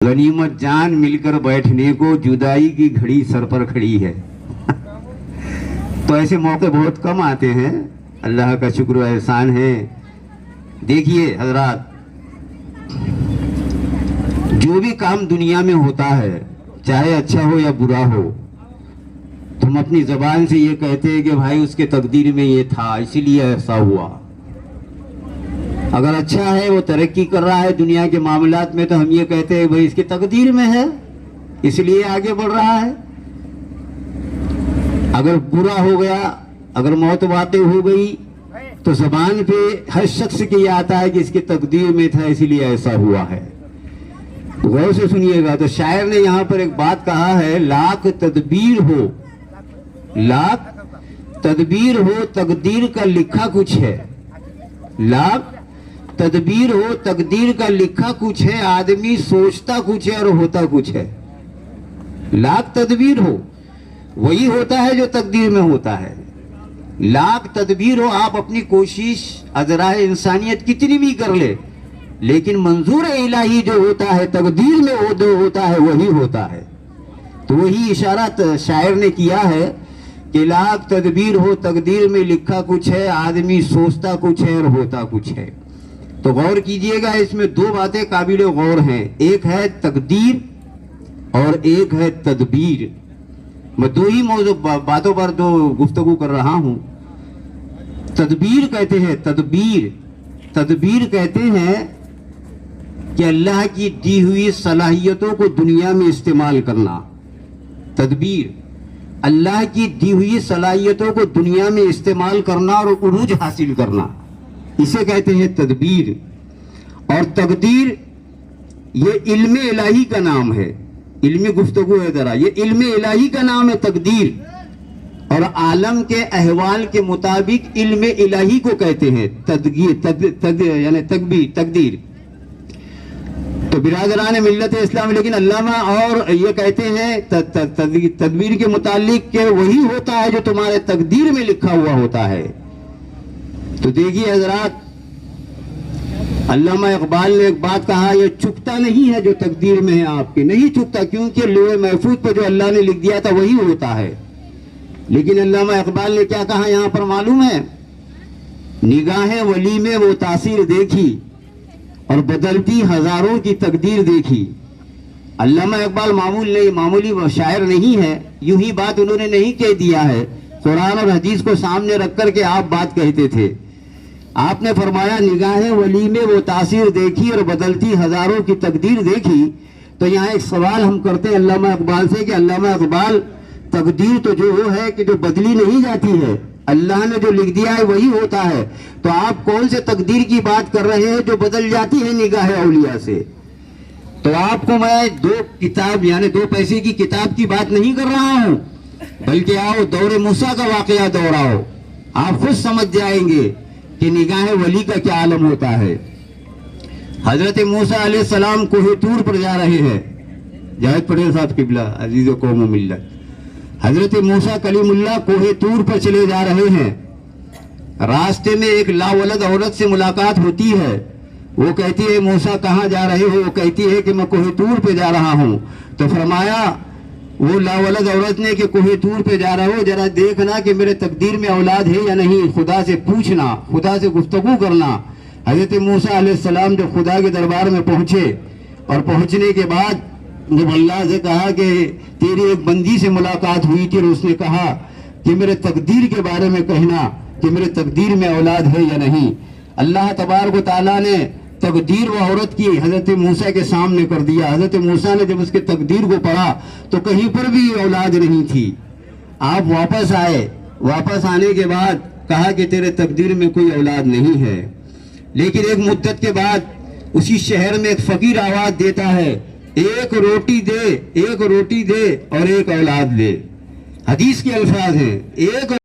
गनीमत जान मिलकर बैठने को, जुदाई की घड़ी सर पर खड़ी है। तो ऐसे मौके बहुत कम आते हैं, अल्लाह का शुक्र व एहसान है। देखिए हजरात, जो भी काम दुनिया में होता है, चाहे अच्छा हो या बुरा हो, तुम अपनी जबान से ये कहते हैं कि भाई उसके तकदीर में ये था इसीलिए ऐसा हुआ। अगर अच्छा है, वो तरक्की कर रहा है दुनिया के मामलात में, तो हम ये कहते हैं भाई इसके तकदीर में है इसलिए आगे बढ़ रहा है। अगर बुरा हो गया, अगर मौत वाक़ई हो गई, तो जबान पे हर शख्स के ये आता है कि इसके तकदीर में था इसीलिए ऐसा हुआ है। गौर से सुनिएगा। तो शायर ने यहाँ पर एक बात कहा है, लाख तदबीर हो, लाख तदबीर हो, तकदीर का लिखा कुछ है। लाख तदबीर हो, तकदीर का लिखा कुछ है, आदमी सोचता कुछ है और होता कुछ है। लाख तदबीर हो, वही होता है जो तकदीर में होता है। लाख तदबीर हो, आप अपनी कोशिश अजराए इंसानियत कितनी भी कर ले, लेकिन मंजूर इलाही जो होता है, तकदीर में वो जो होता है वही होता है। तो वही इशारा शायर ने किया है कि लाख तदबीर हो, तकदीर में लिखा कुछ है, आदमी सोचता कुछ है और होता कुछ है। तो गौर कीजिएगा, इसमें दो बातें काबिल गौर हैं, एक है तकदीर और एक है तदबीर। मैं दो ही बातों पर दो गुफ्तगू कर रहा हूं। तदबीर कहते हैं, तदबीर कहते हैं कि अल्लाह की दी हुई सलाहियतों को दुनिया में इस्तेमाल करना। तदबीर, अल्लाह की दी हुई सलाहियतों को दुनिया में इस्तेमाल करना और उरूज हासिल करना, इसे कहते हैं तदबीर। और तकदीर ये इल्म इलाही का नाम है, इल्मी गुफ्तगू है जरा, ये इल्म इलाही का नाम है तकदीर। और आलम के अहवाल के मुताबिक इल्म इलाही को कहते हैं यानी तकदीर। तो बिरादरान मिल्लत इस्लाम, लेकिन अल्लामा और ये कहते हैं तदबीर के मुतालिक के वही होता है जो तुम्हारे तकदीर में लिखा हुआ होता है। तो देखिए हजरात, अल्लामा इकबाल ने एक बात कहा, ये चुकता नहीं है जो तकदीर में है आपके, नहीं चुकता, क्योंकि लोहे महफूज पर जो अल्लाह ने लिख दिया था वही होता है। लेकिन अल्लामा इकबाल ने क्या कहा यहां पर मालूम है, निगाहे वली में वो तासीर देखी और बदलती हजारों की तकदीर देखी। अल्लामा इकबाल मामूली शायर नहीं है, यूं ही बात उन्होंने नहीं कह दिया है। कुरान और हदीस को सामने रख करके आप बात कहते थे। आपने फरमाया निगाहे वली में वो तासीर देखी और बदलती हजारों की तकदीर देखी। तो यहाँ एक सवाल हम करते हैं अल्लामा इकबाल से कि अल्लामा इकबाल, तकदीर तो जो वो है कि जो बदली नहीं जाती है, अल्लाह ने जो लिख दिया है वही होता है, तो आप कौन से तकदीर की बात कर रहे हैं जो बदल जाती है निगाह औलिया से? तो आपको मैं दो किताब यानी दो पैसे की किताब की बात नहीं कर रहा हूं, बल्कि आओ दौरे मूसा का वाकया दोहराओ, आप खुद समझ जाएंगे कि निगाह वली का क्या आलम होता है। हजरत मूसा अलैहिस्सलाम कोहे तूर पर जा रहे हैं, जाहिद पटेल साहब किबला अजीज कौम मिल्लत, हजरत मूसा कलीमुल्लाह कोहे तूर पर चले जा रहे हैं। रास्ते में एक लावलद औरत से मुलाकात होती है। वो कहती है मूसा कहाँ जा रहे हो? वो कहती है कि मैं कोहे तूर पे जा रहा हूँ। तो फरमाया वो लावलद औरत ने कि कोहे तूर पे जा रहे हो, जरा देखना कि मेरे तकदीर में औलाद है या नहीं, खुदा से पूछना, खुदा से गुफ्तगू करना। हजरत मूसा अलैहिस्सलाम जब खुदा के दरबार में पहुंचे और पहुंचने के बाद जब अल्लाह से कहा कि तेरी एक बंदी से मुलाकात हुई थी और उसने कहा कि मेरे तकदीर के बारे में कहना कि मेरे तकदीर में औलाद है या नहीं। अल्लाह तबारक व तआला ने तकदीर व औरत की हजरत मूसा के सामने कर दिया। हजरत मूसा ने जब उसके तकदीर को पढ़ा तो कहीं पर भी औलाद नहीं थी। आप वापस आए, वापस आने के बाद कहा कि तेरे तकदीर में कोई औलाद नहीं है। लेकिन एक मुद्दत के बाद उसी शहर में एक फकीर आवाज देता है, एक रोटी दे और एक औलाद दे। हदीस के अल्फाज हैं, एक